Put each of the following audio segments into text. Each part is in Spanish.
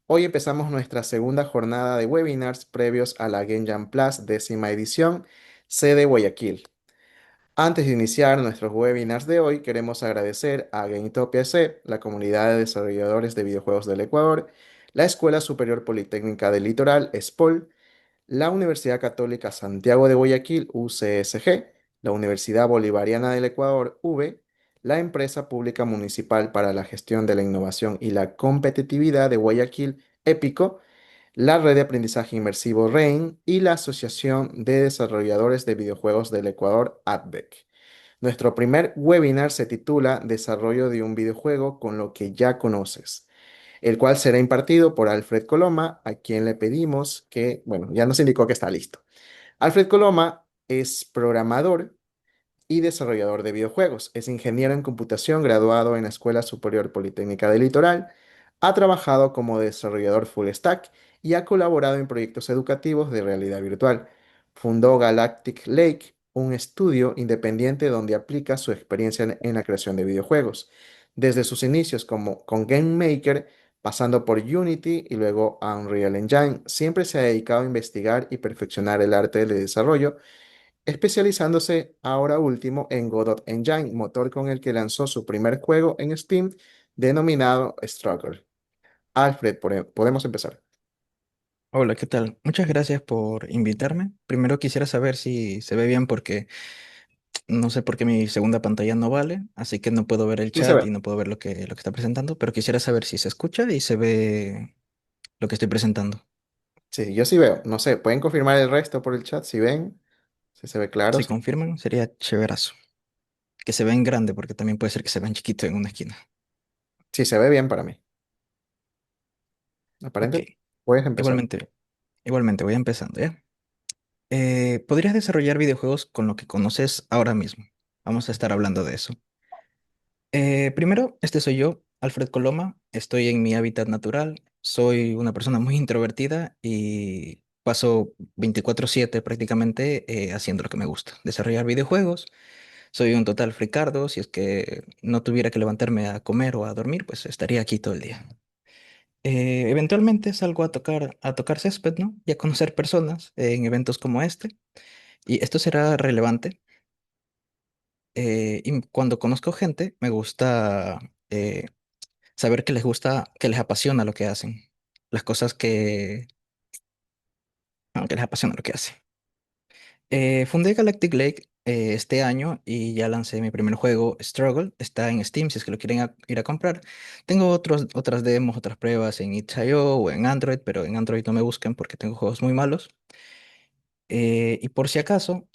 Hoy empezamos nuestra segunda jornada de webinars previos a la Game Jam Plus décima edición, sede Guayaquil. Antes de iniciar nuestros webinars de hoy, queremos agradecer a Gametopia C, la comunidad de desarrolladores de videojuegos del Ecuador, la Escuela Superior Politécnica del Litoral, ESPOL, la Universidad Católica Santiago de Guayaquil, UCSG, la Universidad Bolivariana del Ecuador, UB, la Empresa Pública Municipal para la Gestión de la Innovación y la Competitividad de Guayaquil, EPICO, la Red de Aprendizaje Inmersivo RAIN y la Asociación de Desarrolladores de Videojuegos del Ecuador, ADVEC. Nuestro primer webinar se titula Desarrollo de un videojuego con lo que ya conoces, el cual será impartido por Alfred Coloma, a quien le pedimos que, bueno, ya nos indicó que está listo. Alfred Coloma es programador y desarrollador de videojuegos. Es ingeniero en computación graduado en la Escuela Superior Politécnica del Litoral. Ha trabajado como desarrollador full stack y ha colaborado en proyectos educativos de realidad virtual. Fundó Galactic Lake, un estudio independiente donde aplica su experiencia en la creación de videojuegos. Desde sus inicios como con Game Maker, pasando por Unity y luego a Unreal Engine, siempre se ha dedicado a investigar y perfeccionar el arte del desarrollo, especializándose ahora último en Godot Engine, motor con el que lanzó su primer juego en Steam denominado Struggle. Alfred, podemos empezar. Hola, ¿qué tal? Muchas gracias por invitarme. Primero quisiera saber si se ve bien porque no sé por qué mi segunda pantalla no vale, así que no puedo ver el Sí se chat ve. y no puedo ver lo que está presentando, pero quisiera saber si se escucha y se ve lo que estoy presentando. Sí, yo sí veo. No sé, pueden confirmar el resto por el chat si ven, si se ve claro. Si confirman, sería chéverazo. Que se ve en grande porque también puede ser que se vea en chiquito en una esquina. Sí se ve bien para mí. Ok, Aparentemente puedes empezar. igualmente, igualmente voy empezando, ¿ya? ¿Podrías desarrollar videojuegos con lo que conoces ahora mismo? Vamos a estar hablando de eso. Primero, este soy yo, Alfred Coloma. Estoy en mi hábitat natural. Soy una persona muy introvertida y paso 24/7 prácticamente haciendo lo que me gusta, desarrollar videojuegos. Soy un total fricardo. Si es que no tuviera que levantarme a comer o a dormir, pues estaría aquí todo el día. Eventualmente salgo a tocar césped, ¿no? Y a conocer personas en eventos como este. Y esto será relevante. Y cuando conozco gente, me gusta saber que les gusta, que les apasiona lo que hacen, las cosas que les apasiona lo que hacen. Fundé Galactic Lake este año y ya lancé mi primer juego, Struggle. Está en Steam si es que lo quieren ir a comprar. Tengo otras demos, otras pruebas en itch.io o en Android, pero en Android no me busquen porque tengo juegos muy malos. Y por si acaso,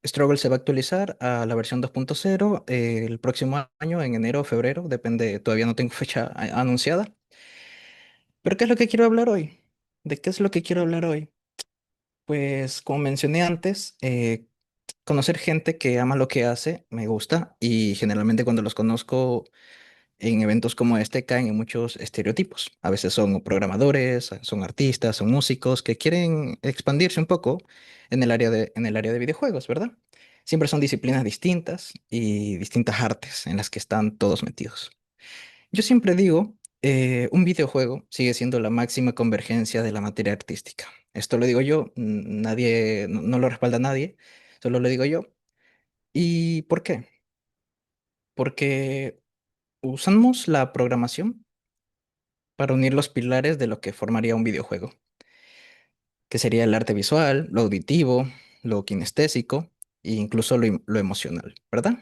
Struggle se va a actualizar a la versión 2.0 el próximo año, en enero o febrero, depende, todavía no tengo fecha anunciada. Pero ¿qué es lo que quiero hablar hoy? ¿De qué es lo que quiero hablar hoy? Pues como mencioné antes, conocer gente que ama lo que hace me gusta y generalmente cuando los conozco en eventos como este caen en muchos estereotipos. A veces son programadores, son artistas, son músicos que quieren expandirse un poco en el área de videojuegos, ¿verdad? Siempre son disciplinas distintas y distintas artes en las que están todos metidos. Yo siempre digo, un videojuego sigue siendo la máxima convergencia de la materia artística. Esto lo digo yo, nadie, no lo respalda nadie, solo lo digo yo. ¿Y por qué? Porque usamos la programación para unir los pilares de lo que formaría un videojuego, que sería el arte visual, lo auditivo, lo kinestésico e incluso lo emocional, ¿verdad?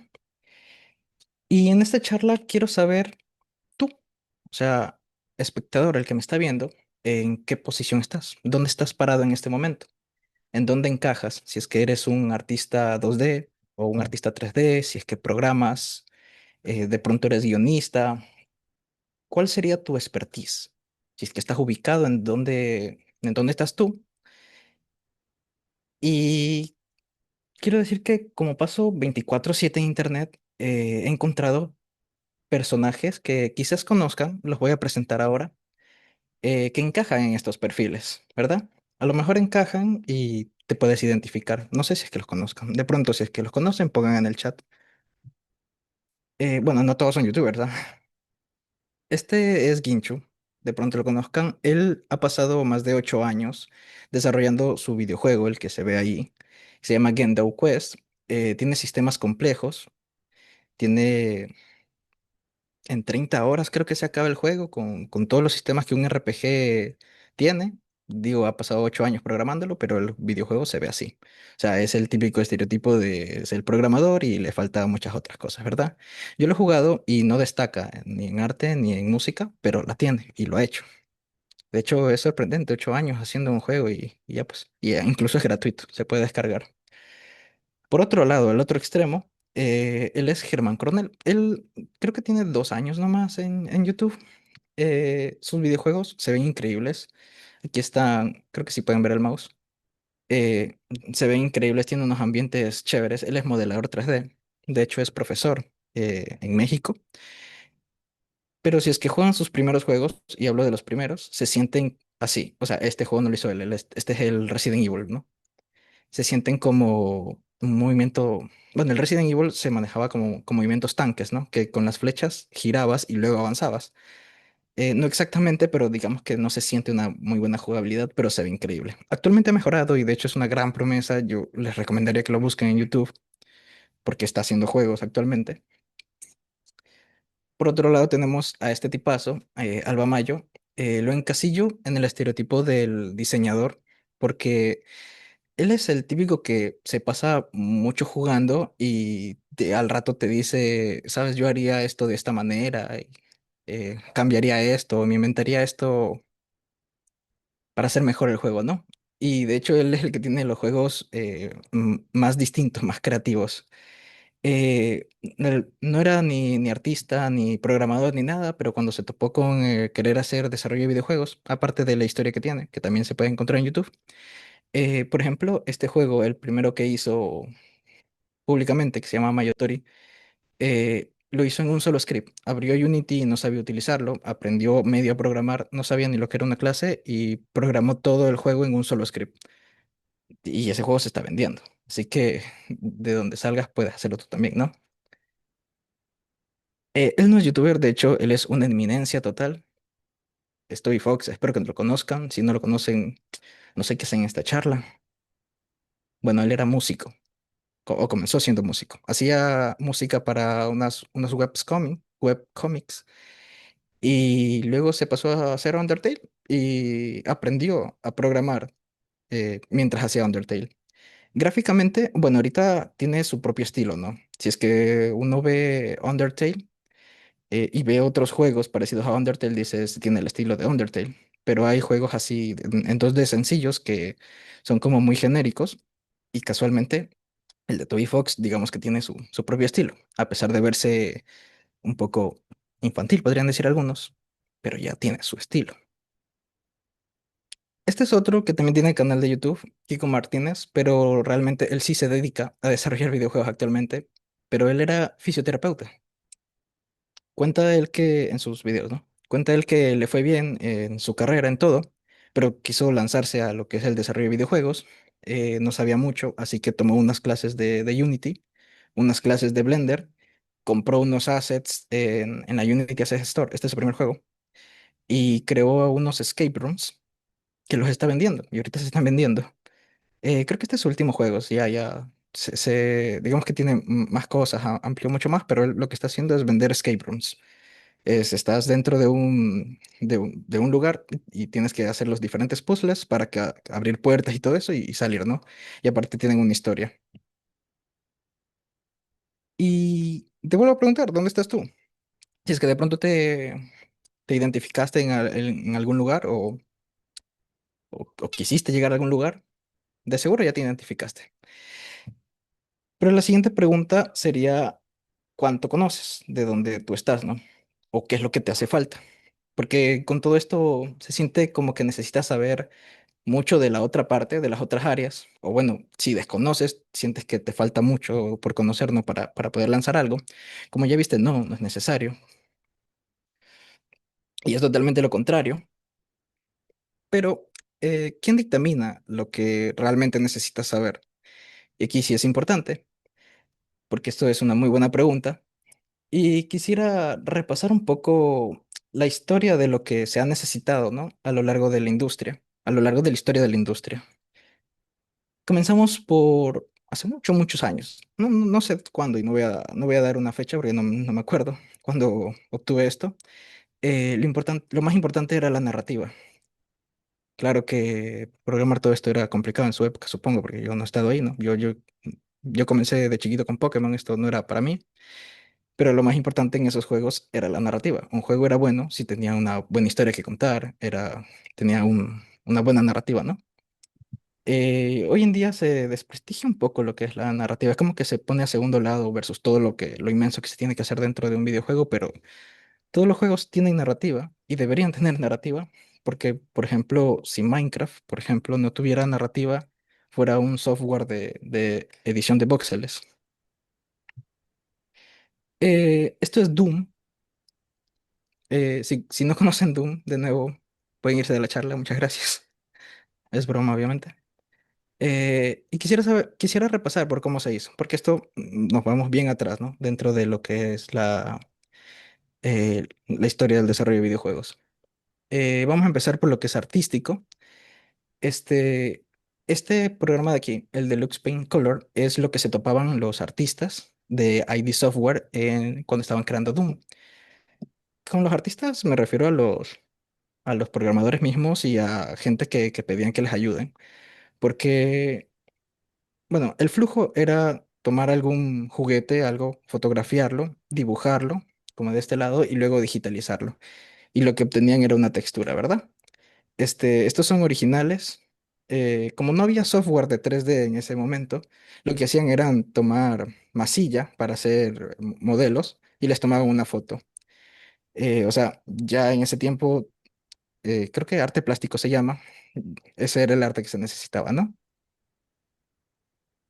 Y en esta charla quiero saber tú, o sea, espectador, el que me está viendo, ¿en qué posición estás? ¿Dónde estás parado en este momento? ¿En dónde encajas? Si es que eres un artista 2D o un artista 3D, si es que programas, de pronto eres guionista, ¿cuál sería tu expertise? Si es que estás ubicado en dónde estás tú. Y quiero decir que como paso 24/7 en Internet, he encontrado personajes que quizás conozcan, los voy a presentar ahora, que encajan en estos perfiles, ¿verdad? A lo mejor encajan y te puedes identificar. No sé si es que los conozcan. De pronto, si es que los conocen, pongan en el chat. Bueno, no todos son youtubers, ¿verdad? Este es Ginchu. de pronto lo conozcan. Él ha pasado más de 8 años desarrollando su videojuego, el que se ve ahí. Se llama Gendo Quest. Tiene sistemas complejos. Tiene en 30 horas creo que se acaba el juego con todos los sistemas que un RPG tiene. Digo, ha pasado 8 años programándolo, pero el videojuego se ve así. O sea, es el típico estereotipo de es el programador y le falta muchas otras cosas, ¿verdad? Yo lo he jugado y no destaca ni en arte ni en música, pero la tiene y lo ha hecho. De hecho, es sorprendente, 8 años haciendo un juego y ya pues, y incluso es gratuito, se puede descargar. Por otro lado, el otro extremo, él es Germán Coronel. Él creo que tiene 2 años nomás en YouTube. Sus videojuegos se ven increíbles. Aquí están, creo que sí pueden ver el mouse. Eh, Se ven increíbles, tiene unos ambientes chéveres. Él es modelador 3D. De hecho, es profesor en México. Pero si es que juegan sus primeros juegos, y hablo de los primeros, se sienten así. O sea, este juego no lo hizo él, este es el Resident Evil, ¿no? Se sienten como un movimiento. Bueno, el Resident Evil se manejaba como con movimientos tanques, ¿no? Que con las flechas girabas y luego avanzabas. No exactamente, pero digamos que no se siente una muy buena jugabilidad, pero se ve increíble. Actualmente ha mejorado y de hecho es una gran promesa. Yo les recomendaría que lo busquen en YouTube porque está haciendo juegos actualmente. Por otro lado tenemos a este tipazo, Alba Mayo. Lo encasillo en el estereotipo del diseñador porque él es el típico que se pasa mucho jugando y al rato te dice, sabes, yo haría esto de esta manera, y, cambiaría esto, me inventaría esto para hacer mejor el juego, ¿no? Y de hecho él es el que tiene los juegos más distintos, más creativos. Él no era ni artista, ni programador, ni nada, pero cuando se topó con querer hacer desarrollo de videojuegos, aparte de la historia que tiene, que también se puede encontrar en YouTube, por ejemplo, este juego, el primero que hizo públicamente, que se llama Mayotori, lo hizo en un solo script. Abrió Unity y no sabía utilizarlo, aprendió medio a programar, no sabía ni lo que era una clase y programó todo el juego en un solo script. Y ese juego se está vendiendo. Así que de donde salgas puedes hacerlo tú también, ¿no? Él no es youtuber, de hecho, él es una eminencia total. Story Fox, espero que lo conozcan. Si no lo conocen, no sé qué hacen en esta charla. Bueno, él era músico, o comenzó siendo músico. Hacía música para unas webcomics, y luego se pasó a hacer Undertale y aprendió a programar mientras hacía Undertale. Gráficamente, bueno, ahorita tiene su propio estilo, ¿no? Si es que uno ve Undertale y ve otros juegos parecidos a Undertale, dices, tiene el estilo de Undertale. Pero hay juegos así en 2D sencillos que son como muy genéricos y casualmente el de Toby Fox, digamos que tiene su propio estilo, a pesar de verse un poco infantil, podrían decir algunos, pero ya tiene su estilo. Este es otro que también tiene canal de YouTube, Kiko Martínez, pero realmente él sí se dedica a desarrollar videojuegos actualmente, pero él era fisioterapeuta. Cuenta él que en sus videos, ¿no? Cuenta él que le fue bien en su carrera, en todo, pero quiso lanzarse a lo que es el desarrollo de videojuegos. No sabía mucho, así que tomó unas clases de Unity, unas clases de Blender, compró unos assets en la Unity Assets Store, este es su primer juego, y creó unos escape rooms que los está vendiendo, y ahorita se están vendiendo. Creo que este es su último juego, sí, ya digamos que tiene más cosas, amplió mucho más, pero él lo que está haciendo es vender escape rooms. Estás dentro de un lugar y tienes que hacer los diferentes puzzles para abrir puertas y todo eso y salir, ¿no? Y aparte tienen una historia. Y te vuelvo a preguntar, ¿dónde estás tú? Si es que de pronto te identificaste en algún lugar o quisiste llegar a algún lugar, de seguro ya te identificaste. Pero la siguiente pregunta sería, ¿cuánto conoces de dónde tú estás, ¿no? ¿O qué es lo que te hace falta? Porque con todo esto se siente como que necesitas saber mucho de la otra parte, de las otras áreas, o bueno, si desconoces, sientes que te falta mucho por conocer, ¿no? Para poder lanzar algo. Como ya viste, no es necesario. Y es totalmente lo contrario. Pero, ¿quién dictamina lo que realmente necesitas saber? Y aquí sí es importante, porque esto es una muy buena pregunta. Y quisiera repasar un poco la historia de lo que se ha necesitado, ¿no? A lo largo de la industria, a lo largo de la historia de la industria. Comenzamos por hace muchos años. No sé cuándo y no voy a dar una fecha porque no me acuerdo cuando obtuve esto. Lo más importante era la narrativa. Claro que programar todo esto era complicado en su época, supongo, porque yo no he estado ahí, ¿no? Yo comencé de chiquito con Pokémon, esto no era para mí, pero lo más importante en esos juegos era la narrativa. Un juego era bueno si tenía una buena historia que contar, tenía una buena narrativa, ¿no? Hoy en día se desprestigia un poco lo que es la narrativa, es como que se pone a segundo lado versus todo lo inmenso que se tiene que hacer dentro de un videojuego, pero todos los juegos tienen narrativa y deberían tener narrativa, porque, por ejemplo, si Minecraft, por ejemplo, no tuviera narrativa, fuera un software de edición de voxeles. Esto es Doom. Si no conocen Doom, de nuevo, pueden irse de la charla, muchas gracias. Es broma, obviamente. Y quisiera repasar por cómo se hizo, porque esto nos vamos bien atrás, ¿no? Dentro de lo que es la historia del desarrollo de videojuegos. Vamos a empezar por lo que es artístico. Este, este programa de aquí, el Deluxe Paint Color, es lo que se topaban los artistas de ID Software cuando estaban creando Doom. Con los artistas me refiero a los programadores mismos y a gente que pedían que les ayuden, porque, bueno, el flujo era tomar algún juguete, algo, fotografiarlo, dibujarlo, como de este lado, y luego digitalizarlo. Y lo que obtenían era una textura, ¿verdad? Estos son originales. Como no había software de 3D en ese momento, lo que hacían eran tomar masilla para hacer modelos y les tomaban una foto. O sea, ya en ese tiempo, creo que arte plástico se llama. Ese era el arte que se necesitaba, ¿no?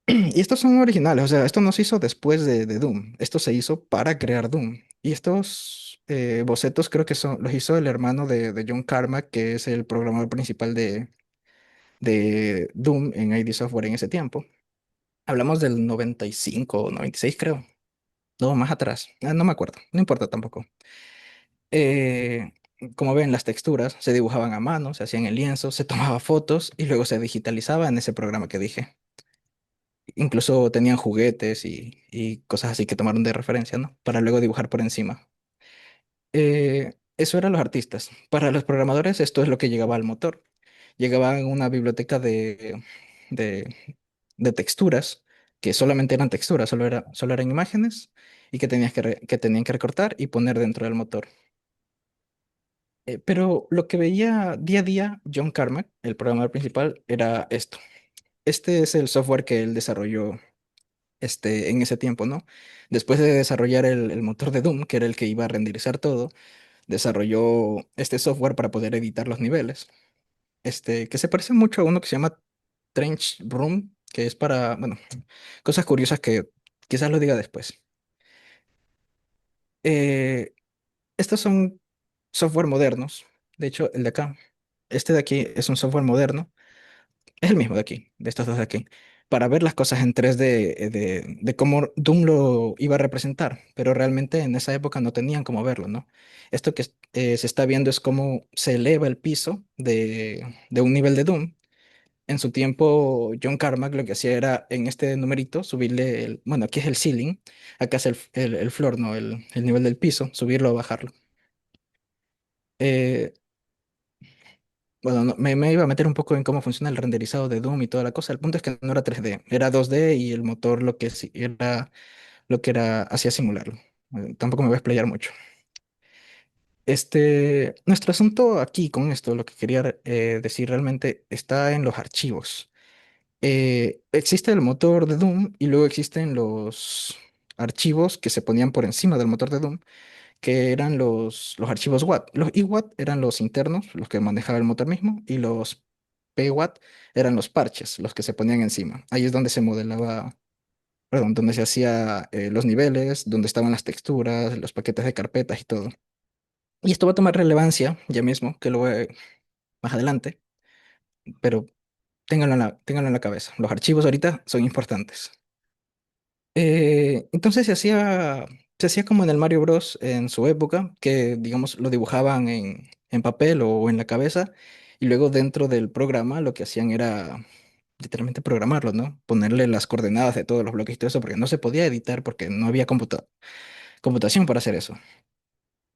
Y estos son originales, o sea, esto no se hizo después de Doom, esto se hizo para crear Doom. Y estos bocetos creo que los hizo el hermano de John Carmack, que es el programador principal de Doom en ID Software en ese tiempo. Hablamos del 95 o 96, creo. No, más atrás. No me acuerdo. No importa tampoco. Eh, como ven, las texturas se dibujaban a mano, se hacían en lienzo, se tomaba fotos y luego se digitalizaba en ese programa que dije. Incluso tenían juguetes y cosas así que tomaron de referencia, ¿no? Para luego dibujar por encima. Eso eran los artistas. Para los programadores, esto es lo que llegaba al motor. Llegaba en una biblioteca de, de texturas, que solamente eran texturas, solo eran imágenes y que tenían que recortar y poner dentro del motor. Pero lo que veía día a día John Carmack, el programador principal, era esto. Este es el software que él desarrolló en ese tiempo, ¿no? Después de desarrollar el motor de Doom, que era el que iba a renderizar todo, desarrolló este software para poder editar los niveles, que se parece mucho a uno que se llama Trench Room, que es para, bueno, cosas curiosas que quizás lo diga después. Eh, Estos son software modernos. De hecho, el de acá, este de aquí es un software moderno. Es el mismo de aquí, de estos dos de aquí, para ver las cosas en 3D de cómo Doom lo iba a representar, pero realmente en esa época no tenían cómo verlo, ¿no? Esto que se está viendo es cómo se eleva el piso de un nivel de Doom. En su tiempo, John Carmack lo que hacía era en este numerito subirle bueno, aquí es el ceiling, acá es el floor, ¿no? El nivel del piso, subirlo o bajarlo. Eh, Bueno, me iba a meter un poco en cómo funciona el renderizado de Doom y toda la cosa. El punto es que no era 3D, era 2D y el motor lo que era hacía simularlo. Tampoco me voy a explayar mucho. Nuestro asunto aquí con esto, lo que quería decir realmente está en los archivos. Existe el motor de Doom y luego existen los archivos que se ponían por encima del motor de Doom, que eran los archivos WAT. Los IWAT eran los internos, los que manejaba el motor mismo, y los PWAT eran los parches, los que se ponían encima. Ahí es donde se modelaba, perdón, donde se hacía los niveles, donde estaban las texturas, los paquetes de carpetas y todo. Y esto va a tomar relevancia ya mismo, que lo voy más adelante, pero ténganlo en la cabeza. Los archivos ahorita son importantes. Entonces se hacía. Se hacía como en el Mario Bros. En su época, que digamos lo dibujaban en papel o en la cabeza, y luego dentro del programa lo que hacían era literalmente programarlo, ¿no? Ponerle las coordenadas de todos los bloques y todo eso, porque no se podía editar porque no había computación para hacer eso.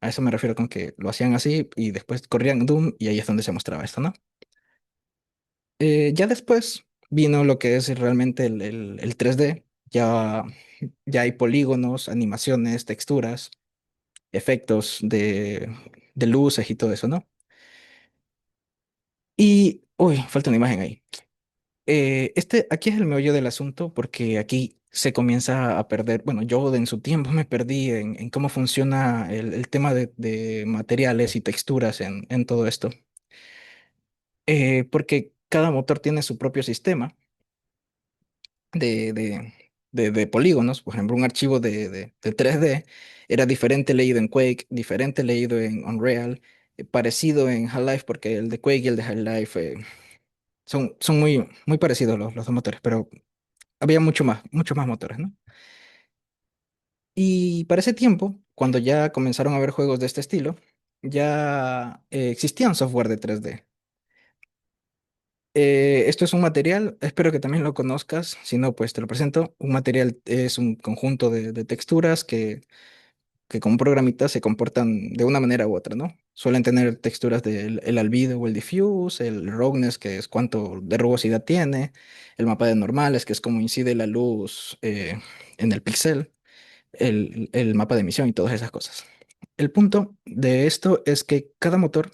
A eso me refiero con que lo hacían así y después corrían Doom y ahí es donde se mostraba esto, ¿no? Ya después vino lo que es realmente el 3D. Ya hay polígonos, animaciones, texturas, efectos de luces y todo eso, ¿no? Y, uy, falta una imagen ahí. Aquí es el meollo del asunto porque aquí se comienza a perder, bueno, yo en su tiempo me perdí en cómo funciona el tema de materiales y texturas en todo esto. Porque cada motor tiene su propio sistema de, de, de polígonos. Por ejemplo, un archivo de 3D era diferente leído en Quake, diferente leído en Unreal, parecido en Half-Life, porque el de Quake y el de Half-Life son muy parecidos los dos motores, pero había muchos más motores, ¿no? Y para ese tiempo, cuando ya comenzaron a haber juegos de este estilo, ya existían software de 3D. Esto es un material, espero que también lo conozcas, si no, pues te lo presento. Un material es un conjunto de texturas que con un programita se comportan de una manera u otra, ¿no? Suelen tener texturas del el albedo o el diffuse, el roughness, que es cuánto de rugosidad tiene, el mapa de normales, que es cómo incide la luz en el píxel, el mapa de emisión y todas esas cosas. El punto de esto es que cada motor,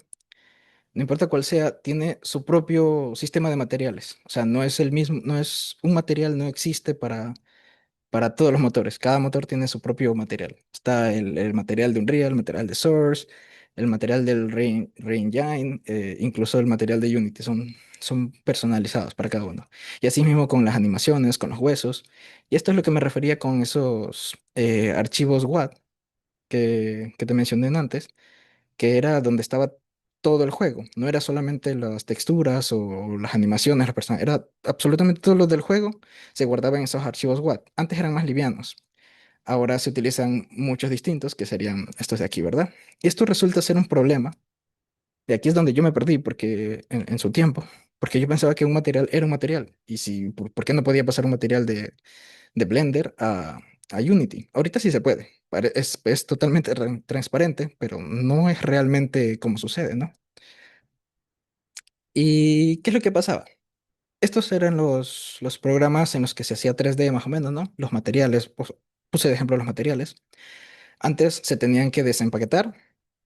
no importa cuál sea, tiene su propio sistema de materiales. O sea, no es el mismo, no es un material, no existe para todos los motores. Cada motor tiene su propio material. Está el material de Unreal, el material de Source, el material del Re Engine, incluso el material de Unity. Son personalizados para cada uno. Y así mismo con las animaciones, con los huesos. Y esto es lo que me refería con esos archivos WAD que te mencioné antes, que era donde estaba todo el juego. No era solamente las texturas o las animaciones, las personas, era absolutamente todo lo del juego se guardaba en esos archivos WAD. Antes eran más livianos. Ahora se utilizan muchos distintos, que serían estos de aquí, ¿verdad? Y esto resulta ser un problema. Y aquí es donde yo me perdí, porque en su tiempo, porque yo pensaba que un material era un material. Y si, ¿por qué no podía pasar un material de Blender a Unity? Ahorita sí se puede. Es totalmente transparente, pero no es realmente como sucede, ¿no? ¿Y qué es lo que pasaba? Estos eran los programas en los que se hacía 3D más o menos, ¿no? Los materiales, puse de ejemplo los materiales. Antes se tenían que desempaquetar,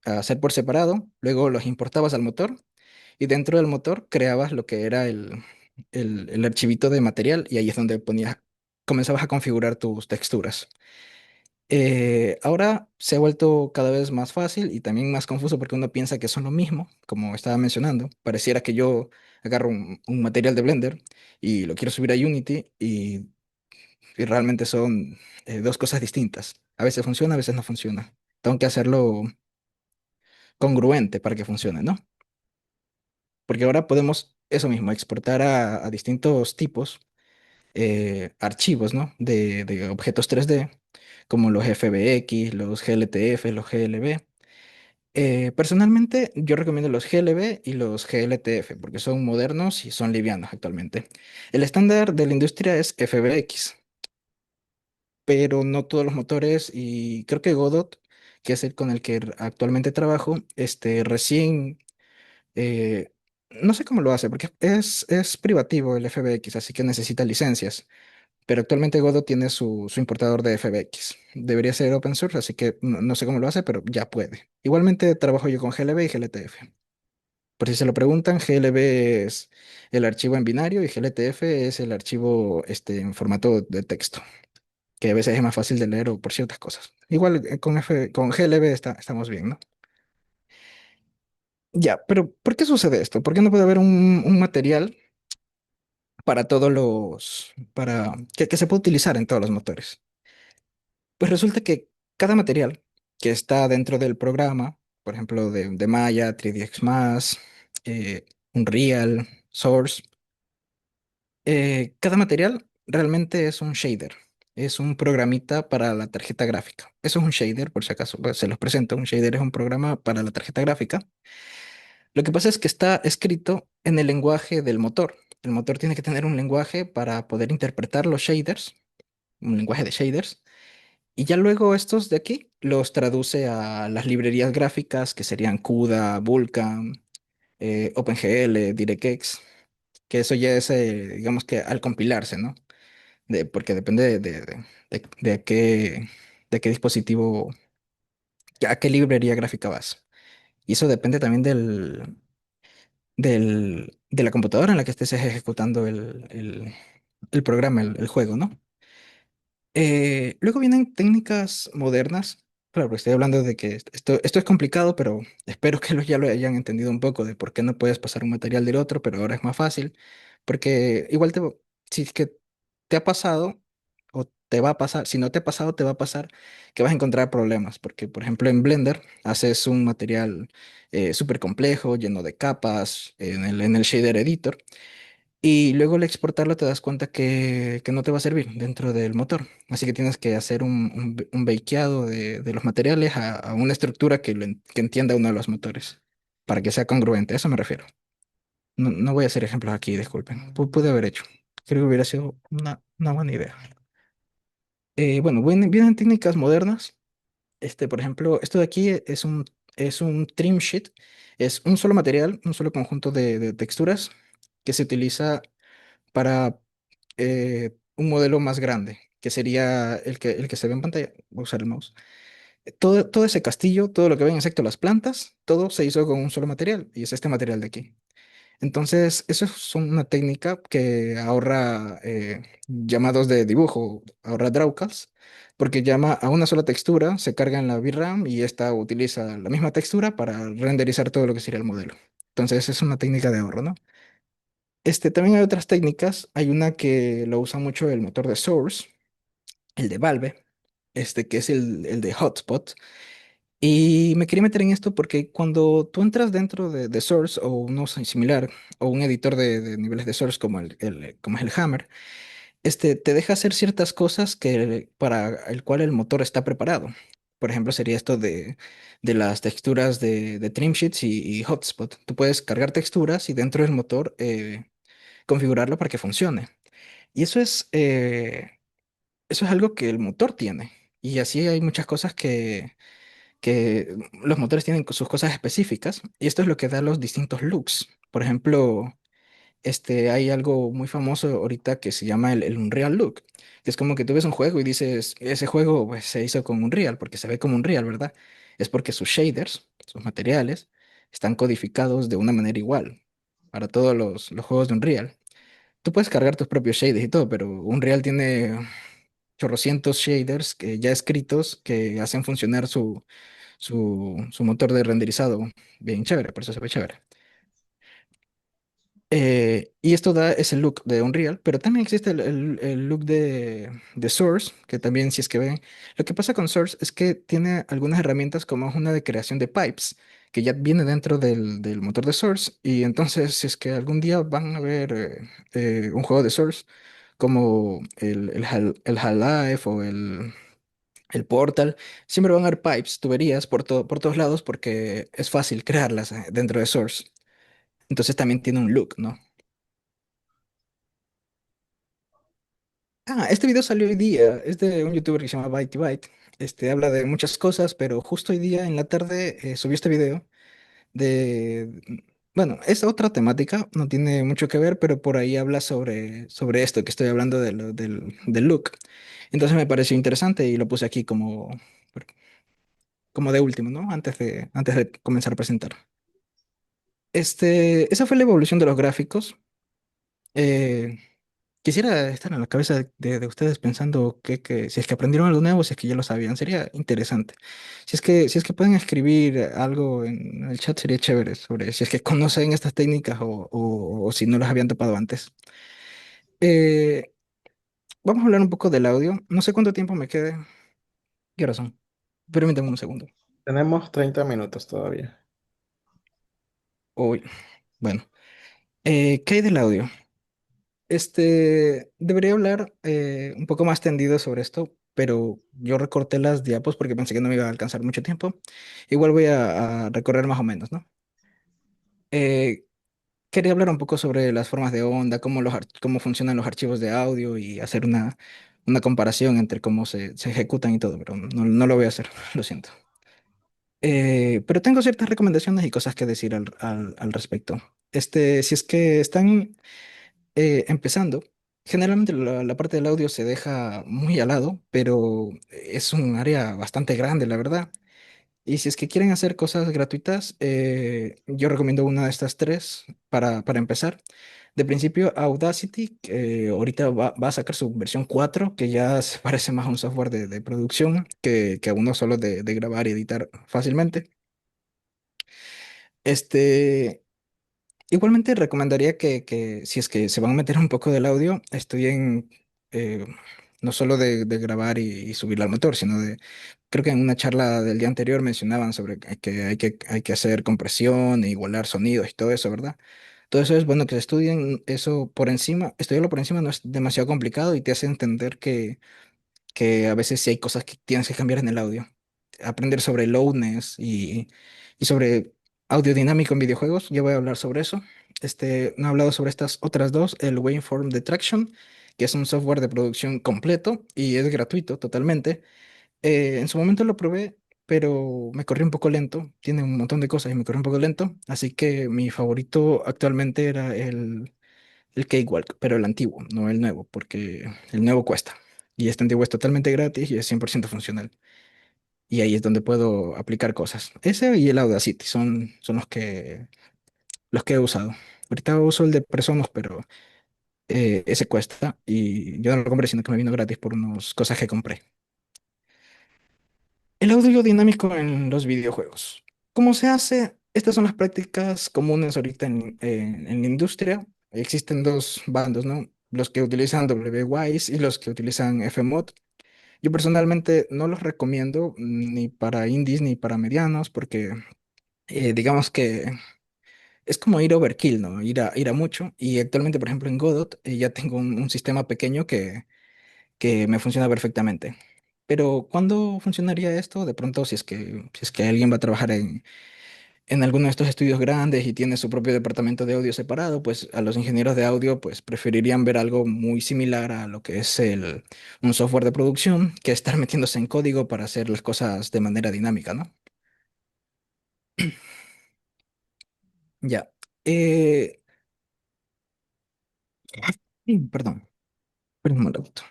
hacer por separado, luego los importabas al motor y dentro del motor creabas lo que era el archivito de material y ahí es donde comenzabas a configurar tus texturas. Ahora se ha vuelto cada vez más fácil y también más confuso porque uno piensa que son lo mismo, como estaba mencionando. Pareciera que yo agarro un material de Blender y lo quiero subir a Unity y realmente son dos cosas distintas. A veces funciona, a veces no funciona. Tengo que hacerlo congruente para que funcione, ¿no? Porque ahora podemos eso mismo, exportar a distintos tipos archivos, ¿no? De objetos 3D, como los FBX, los GLTF, los GLB. Personalmente, yo recomiendo los GLB y los GLTF porque son modernos y son livianos actualmente. El estándar de la industria es FBX, pero no todos los motores y creo que Godot, que es el con el que actualmente trabajo, recién, eh, no sé cómo lo hace porque es privativo el FBX, así que necesita licencias. Pero actualmente Godot tiene su importador de FBX. Debería ser open source, así que no sé cómo lo hace, pero ya puede. Igualmente trabajo yo con GLB y GLTF. Por si se lo preguntan, GLB es el archivo en binario y GLTF es el archivo en formato de texto, que a veces es más fácil de leer o por ciertas cosas. Igual con GLB estamos bien, ¿no? Ya, pero ¿por qué sucede esto? ¿Por qué no puede haber un material para que se pueda utilizar en todos los motores? Pues resulta que cada material que está dentro del programa, por ejemplo, de Maya, 3ds Max, eh, Unreal, Source, cada material realmente es un shader. Es un programita para la tarjeta gráfica. Eso es un shader, por si acaso, pues, se los presento. Un shader es un programa para la tarjeta gráfica. Lo que pasa es que está escrito en el lenguaje del motor. El motor tiene que tener un lenguaje para poder interpretar los shaders, un lenguaje de shaders, y ya luego estos de aquí los traduce a las librerías gráficas que serían CUDA, Vulkan, OpenGL, DirectX, que eso ya es, digamos que al compilarse, ¿no? Porque depende de qué dispositivo, a qué librería gráfica vas. Y eso depende también de la computadora en la que estés ejecutando el programa, el juego, ¿no? Luego vienen técnicas modernas. Claro, porque estoy hablando de que esto es complicado, pero espero que ya lo hayan entendido un poco de por qué no puedes pasar un material del otro, pero ahora es más fácil. Porque igual si es que te ha pasado o te va a pasar, si no te ha pasado, te va a pasar que vas a encontrar problemas. Porque, por ejemplo, en Blender haces un material súper complejo, lleno de capas, en el shader editor. Y luego al exportarlo te das cuenta que no te va a servir dentro del motor. Así que tienes que hacer un bakeado de los materiales a una estructura que entienda uno de los motores, para que sea congruente. A eso me refiero. No, no voy a hacer ejemplos aquí, disculpen. Pude haber hecho. Creo que hubiera sido una buena idea. Bueno, vienen técnicas modernas. Por ejemplo, esto de aquí es un trim sheet. Es un solo material, un solo conjunto de texturas que se utiliza para un modelo más grande, que sería el que se ve en pantalla. Voy a usar el mouse. Todo ese castillo, todo lo que ven, excepto las plantas, todo se hizo con un solo material, y es este material de aquí. Entonces, eso es una técnica que ahorra llamados de dibujo, ahorra drawcalls, porque llama a una sola textura, se carga en la VRAM y esta utiliza la misma textura para renderizar todo lo que sería el modelo. Entonces, es una técnica de ahorro, ¿no? También hay otras técnicas. Hay una que lo usa mucho el motor de Source, el de Valve, que es el de Hotspot. Y me quería meter en esto porque cuando tú entras dentro de Source o uno similar, o un editor de niveles de Source como es el Hammer, te deja hacer ciertas cosas para el cual el motor está preparado. Por ejemplo, sería esto de las texturas de trim sheets y hotspot. Tú puedes cargar texturas y dentro del motor configurarlo para que funcione. Y eso es algo que el motor tiene. Y así hay muchas cosas que los motores tienen sus cosas específicas. Y esto es lo que da los distintos looks. Por ejemplo, hay algo muy famoso ahorita que se llama el Unreal Look. Que es como que tú ves un juego y dices, ese juego pues, se hizo con Unreal, porque se ve como Unreal, ¿verdad? Es porque sus shaders, sus materiales, están codificados de una manera igual para todos los juegos de Unreal. Tú puedes cargar tus propios shaders y todo, pero Unreal tiene chorrocientos shaders ya escritos que hacen funcionar su motor de renderizado bien chévere, por eso se ve chévere. Y esto da ese look de Unreal, pero también existe el look de Source, que también si es que ven, lo que pasa con Source es que tiene algunas herramientas como es una de creación de pipes, que ya viene dentro del motor de Source, y entonces si es que algún día van a ver un juego de Source, como el Half-Life o el Portal, siempre van a haber pipes, tuberías por todos lados, porque es fácil crearlas dentro de Source. Entonces también tiene un look, ¿no? Este video salió hoy día. Es de un youtuber que se llama Byte Byte. Habla de muchas cosas, pero justo hoy día en la tarde subió este video de... Bueno, es otra temática, no tiene mucho que ver, pero por ahí habla sobre esto que estoy hablando del look. Entonces me pareció interesante y lo puse aquí como de último, ¿no? Antes de comenzar a presentar. Esa fue la evolución de los gráficos. Eh, Quisiera estar en la cabeza de ustedes pensando si es que aprendieron algo nuevo, si es que ya lo sabían, sería interesante. Si es que pueden escribir algo en el chat, sería chévere sobre si es que conocen estas técnicas o si no las habían topado antes. Eh, Vamos a hablar un poco del audio. No sé cuánto tiempo me quede. ¿Qué horas son? Permítanme un segundo. Tenemos 30 minutos todavía. Uy, bueno. ¿Qué hay del audio? Debería hablar un poco más tendido sobre esto, pero yo recorté las diapos porque pensé que no me iba a alcanzar mucho tiempo. Igual voy a recorrer más o menos, ¿no? Eh, Quería hablar un poco sobre las formas de onda, cómo funcionan los archivos de audio y hacer una comparación entre cómo se ejecutan y todo, pero no lo voy a hacer, lo siento. Pero tengo ciertas recomendaciones y cosas que decir al respecto. Si es que están empezando, generalmente la parte del audio se deja muy al lado, pero es un área bastante grande, la verdad. Y si es que quieren hacer cosas gratuitas, yo recomiendo una de estas tres para empezar. De principio, Audacity, que ahorita va a sacar su versión 4 que ya se parece más a un software de producción que a uno solo de grabar y editar fácilmente. Este, Igualmente recomendaría que si es que se van a meter un poco del audio, estudien eh, no solo de grabar y subirlo al motor, sino creo que en una charla del día anterior mencionaban sobre que hay que hacer compresión e igualar sonidos y todo eso, ¿verdad? Todo eso es bueno que se estudien eso por encima, estudiarlo por encima no es demasiado complicado y te hace entender que a veces sí hay cosas que tienes que cambiar en el audio. Aprender sobre loudness y sobre audio dinámico en videojuegos, ya voy a hablar sobre eso. No he hablado sobre estas otras dos, el Waveform Detraction, que es un software de producción completo y es gratuito totalmente. En su momento lo probé, pero me corrió un poco lento. Tiene un montón de cosas y me corrió un poco lento. Así que mi favorito actualmente era el Cakewalk, pero el antiguo, no el nuevo, porque el nuevo cuesta. Y este antiguo es totalmente gratis y es 100% funcional. Y ahí es donde puedo aplicar cosas. Ese y el Audacity son los que he usado. Ahorita uso el de Presonus, pero ese cuesta y yo no lo compré, sino que me vino gratis por unas cosas que compré. El audio dinámico en los videojuegos. ¿Cómo se hace? Estas son las prácticas comunes ahorita en la industria. Existen dos bandos, ¿no? Los que utilizan WWISE y los que utilizan Fmod. Yo personalmente no los recomiendo ni para indies ni para medianos porque digamos que es como ir overkill, ¿no? Ir a mucho. Y actualmente, por ejemplo, en Godot ya tengo un sistema pequeño que me funciona perfectamente. Pero ¿cuándo funcionaría esto? De pronto, si es que alguien va a trabajar en alguno de estos estudios grandes y tiene su propio departamento de audio separado, pues a los ingenieros de audio pues preferirían ver algo muy similar a lo que es un software de producción que estar metiéndose en código para hacer las cosas de manera dinámica, ¿no? Ya. Eh, Perdón, perdón un momento.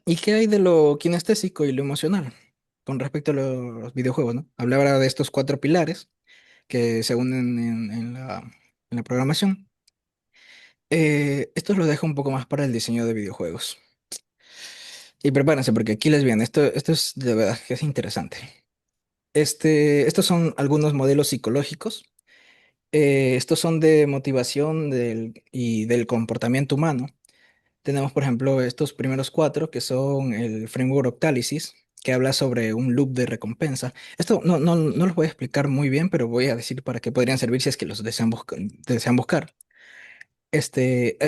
¿Y qué hay de lo kinestésico y lo emocional con respecto a los videojuegos, ¿no? Hablaba de estos cuatro pilares que se unen en la programación. Esto lo dejo un poco más para el diseño de videojuegos. Y prepárense porque aquí les viene, esto es de verdad que es interesante. Estos son algunos modelos psicológicos. Estos son de motivación y del comportamiento humano. Tenemos, por ejemplo, estos primeros cuatro que son el framework Octalysis, que habla sobre un loop de recompensa. Esto no los voy a explicar muy bien, pero voy a decir para qué podrían servir si es que los desean buscar.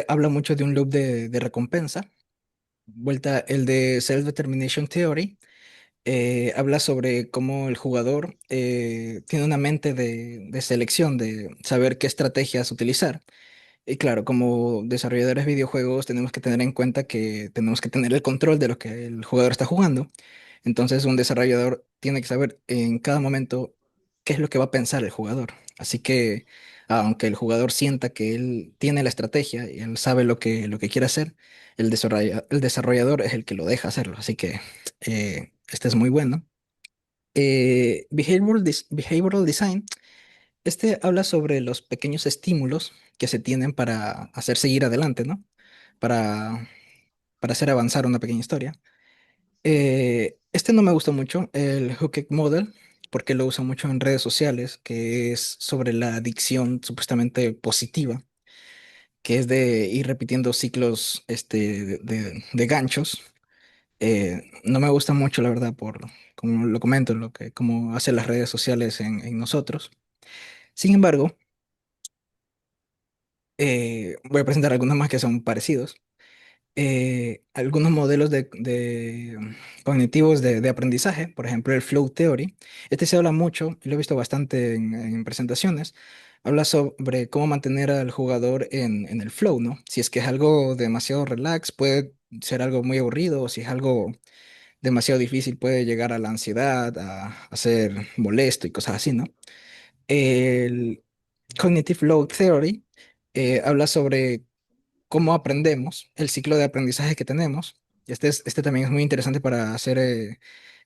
Habla mucho de un loop de recompensa. Vuelta, el de Self-Determination Theory habla sobre cómo el jugador tiene una mente de selección, de saber qué estrategias utilizar. Y claro, como desarrolladores de videojuegos tenemos que tener en cuenta que tenemos que tener el control de lo que el jugador está jugando. Entonces un desarrollador tiene que saber en cada momento qué es lo que va a pensar el jugador. Así que aunque el jugador sienta que él tiene la estrategia y él sabe lo que quiere hacer, el desarrollador es el que lo deja hacerlo. Así que este es muy bueno. Behavioral Design. Habla sobre los pequeños estímulos que se tienen para hacer seguir adelante, ¿no? Para, para hacer avanzar una pequeña historia. No me gusta mucho, el Hooked Model, porque lo usa mucho en redes sociales, que es sobre la adicción supuestamente positiva, que es de ir repitiendo ciclos de ganchos. No me gusta mucho, la verdad, como lo comento, como hacen las redes sociales en nosotros. Sin embargo, Voy a presentar algunos más que son parecidos. Algunos modelos cognitivos de aprendizaje, por ejemplo el Flow Theory. Este se habla mucho, y lo he visto bastante en presentaciones. Habla sobre cómo mantener al jugador en el flow, ¿no? Si es que es algo demasiado relax, puede ser algo muy aburrido, o si es algo demasiado difícil, puede llegar a la ansiedad, a ser molesto y cosas así, ¿no? El Cognitive Load Theory habla sobre cómo aprendemos, el ciclo de aprendizaje que tenemos. Este también es muy interesante para hacer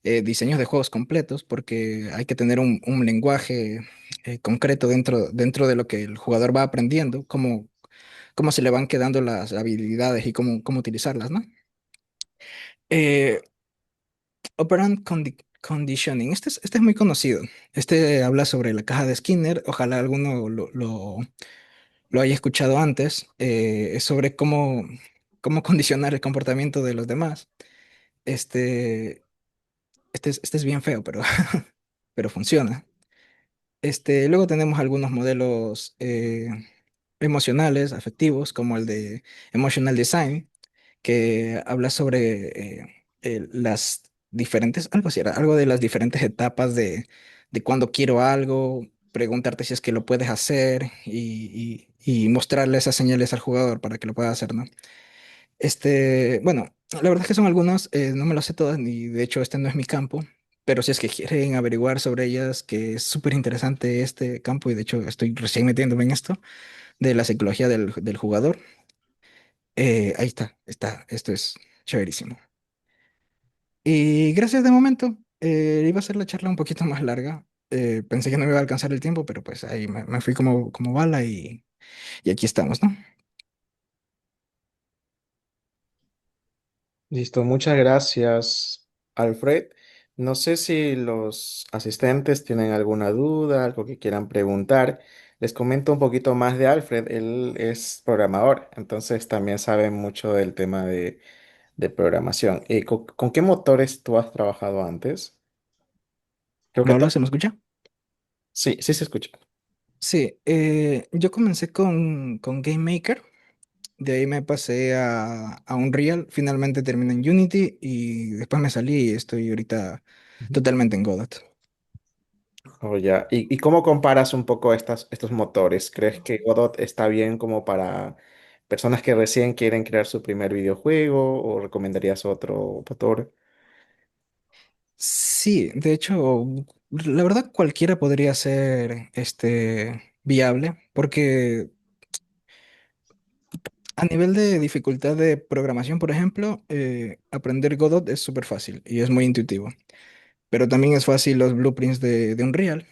diseños de juegos completos, porque hay que tener un lenguaje concreto dentro de lo que el jugador va aprendiendo, cómo se le van quedando las habilidades y cómo utilizarlas, ¿no? Eh, Conditioning, este es muy conocido. Este habla sobre la caja de Skinner, ojalá alguno lo haya escuchado antes. Es sobre cómo condicionar el comportamiento de los demás. Este, este es bien feo, pero, pero funciona. Luego tenemos algunos modelos emocionales, afectivos, como el de Emotional Design, que habla sobre las diferentes, algo así era, algo de las diferentes etapas de cuando quiero algo, preguntarte si es que lo puedes hacer y mostrarle esas señales al jugador para que lo pueda hacer, ¿no? Bueno, la verdad es que son algunos, no me lo sé todas, ni de hecho este no es mi campo, pero si es que quieren averiguar sobre ellas, que es súper interesante este campo, y de hecho estoy recién metiéndome en esto, de la psicología del jugador, ahí está, esto es chéverísimo. Y gracias de momento, iba a ser la charla un poquito más larga, pensé que no me iba a alcanzar el tiempo, pero pues ahí me fui como bala y aquí estamos, ¿no? Listo, muchas gracias, Alfred. No sé si los asistentes tienen alguna duda, algo que quieran preguntar. Les comento un poquito más de Alfred. Él es programador, entonces también sabe mucho del tema de programación. ¿Con qué motores tú has trabajado antes? Creo que Hola, hola, todo. ¿se me escucha? Sí, sí se escucha. Sí, yo comencé con Game Maker. De ahí me pasé a Unreal, finalmente terminé en Unity y después me salí y estoy ahorita Ujú. totalmente en Godot. Oh, ya. ¿Y cómo comparas un poco estos motores? ¿Crees que Godot está bien como para personas que recién quieren crear su primer videojuego o recomendarías otro motor? Sí, de hecho, la verdad cualquiera podría ser viable, porque a nivel de dificultad de programación, por ejemplo, aprender Godot es súper fácil y es muy intuitivo, pero también es fácil los blueprints de Unreal.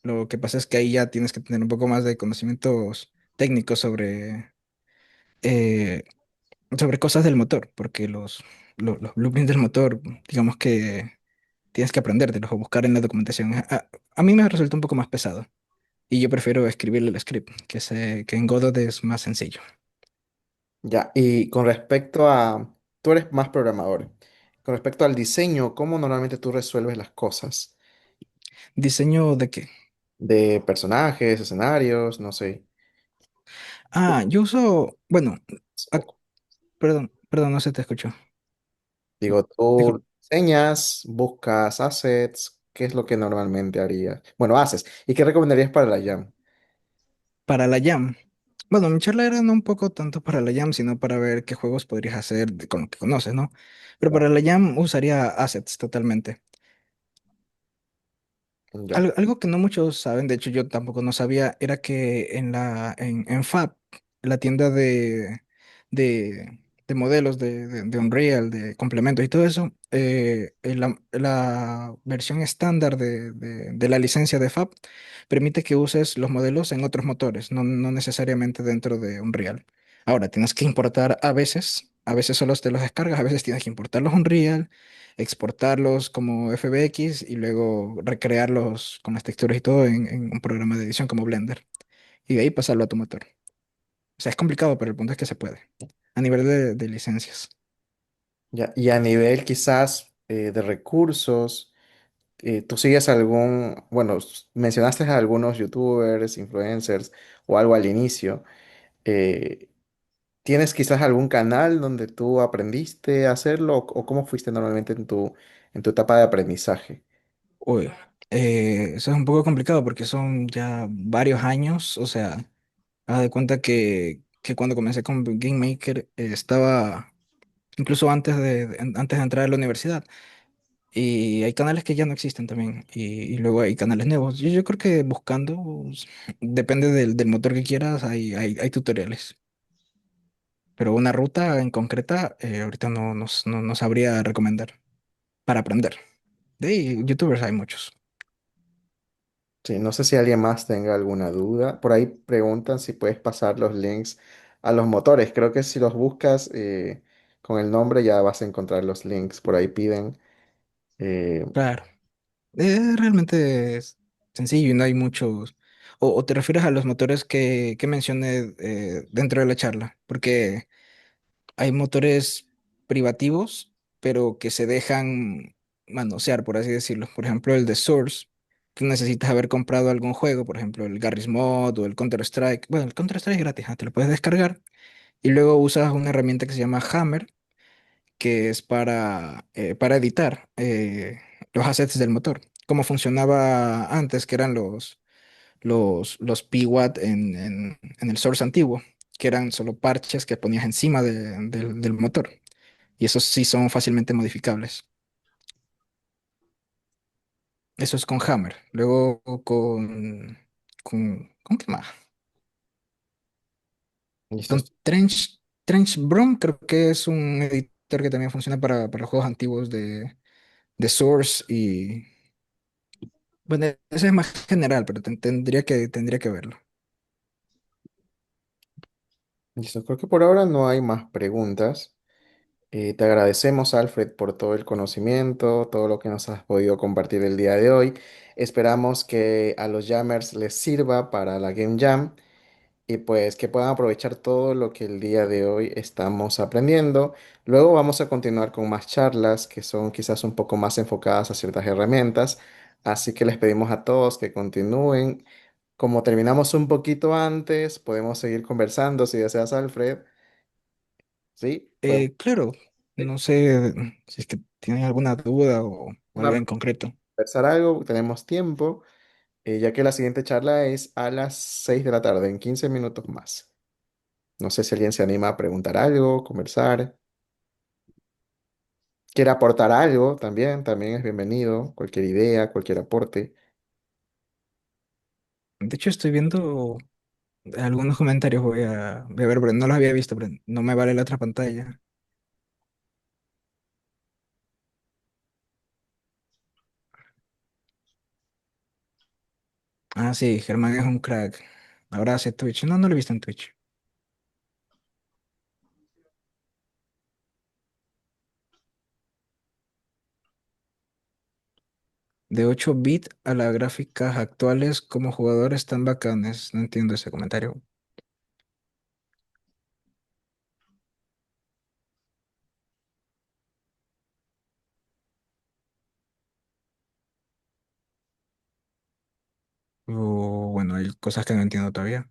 Lo que pasa es que ahí ya tienes que tener un poco más de conocimientos técnicos eh, sobre cosas del motor, porque los blueprints del motor, digamos que tienes que aprendértelos o buscar en la documentación. A mí me resulta un poco más pesado y yo prefiero escribir el script, que en Godot es más sencillo. Ya, y con respecto a, tú eres más programador, con respecto al diseño, ¿cómo normalmente tú resuelves las cosas? ¿Diseño de qué? De personajes, escenarios, no sé, Yo uso, bueno, ah, poco. perdón, no se te escuchó. Digo, tú Disculpa. diseñas, buscas assets, ¿qué es lo que normalmente harías? Bueno, haces. ¿Y qué recomendarías para la Jam? Para la Jam. Bueno, mi charla era no un poco tanto para la Jam, sino para ver qué juegos podrías hacer con lo que conoces, ¿no? Pero para la Jam usaría assets totalmente. Ya. Algo que no muchos saben, de hecho yo tampoco no sabía, era que en Fab, la tienda de, de modelos de Unreal, de complementos y todo eso, en la versión estándar de la licencia de Fab permite que uses los modelos en otros motores, no necesariamente dentro de Unreal. Ahora, tienes que importar a veces solo te los descargas, a veces tienes que importarlos a Unreal, exportarlos como FBX y luego recrearlos con las texturas y todo en un programa de edición como Blender. Y de ahí pasarlo a tu motor. O sea, es complicado, pero el punto es que se puede. A nivel de licencias. Ya. Y a nivel quizás de recursos, ¿tú sigues bueno, mencionaste a algunos youtubers, influencers o algo al inicio? Eh, ¿Tienes quizás algún canal donde tú aprendiste a hacerlo o cómo fuiste normalmente en tu etapa de aprendizaje? Uy, eso es un poco complicado porque son ya varios años, o sea, haz de cuenta que cuando comencé con Game Maker estaba incluso antes de entrar a la universidad. Y hay canales que ya no existen también. Y luego hay canales nuevos. Yo creo que buscando, depende del motor que quieras, hay tutoriales. Pero una ruta en concreta, ahorita no sabría recomendar para aprender. De ahí, YouTubers hay muchos. Sí, no sé si alguien más tenga alguna duda. Por ahí preguntan si puedes pasar los links a los motores. Creo que si los buscas con el nombre ya vas a encontrar los links. Por ahí piden. eh, Claro. Realmente es sencillo y no hay muchos. O te refieres a los motores que mencioné dentro de la charla, porque hay motores privativos, pero que se dejan manosear, por así decirlo. Por ejemplo, el de Source, tú necesitas haber comprado algún juego, por ejemplo, el Garry's Mod o el Counter-Strike. Bueno, el Counter-Strike es gratis, te lo puedes descargar y luego usas una herramienta que se llama Hammer, que es para editar los assets del motor. Como funcionaba antes, que eran los PWAT en el Source antiguo, que eran solo parches que ponías encima del motor. Y esos sí son fácilmente modificables. Eso es con Hammer. Luego ¿cómo que más? Listo. Con Trench Broom creo que es un editor que también funciona para los juegos antiguos de Source y bueno, ese es más general, pero tendría que verlo. Listo. Creo que por ahora no hay más preguntas. Te agradecemos, Alfred, por todo el conocimiento, todo lo que nos has podido compartir el día de hoy. Esperamos que a los jammers les sirva para la Game Jam y pues que puedan aprovechar todo lo que el día de hoy estamos aprendiendo. Luego vamos a continuar con más charlas que son quizás un poco más enfocadas a ciertas herramientas, así que les pedimos a todos que continúen. Como terminamos un poquito antes, podemos seguir conversando si deseas, Alfred. Sí, podemos Claro, no sé si es que tienen alguna duda o algo en concreto. conversar algo, tenemos tiempo, ya que la siguiente charla es a las 6 de la tarde, en 15 minutos más. No sé si alguien se anima a preguntar algo, conversar. Quiere aportar algo también es bienvenido. Cualquier idea, cualquier aporte. De hecho, estoy viendo algunos comentarios, voy a ver, pero no los había visto, pero no me vale la otra pantalla. Ah, sí, Germán es un crack. Ahora hace Twitch. No lo he visto en Twitch. De 8 bits a las gráficas actuales como jugadores tan bacanes. No entiendo ese comentario. O, bueno, hay cosas que no entiendo todavía.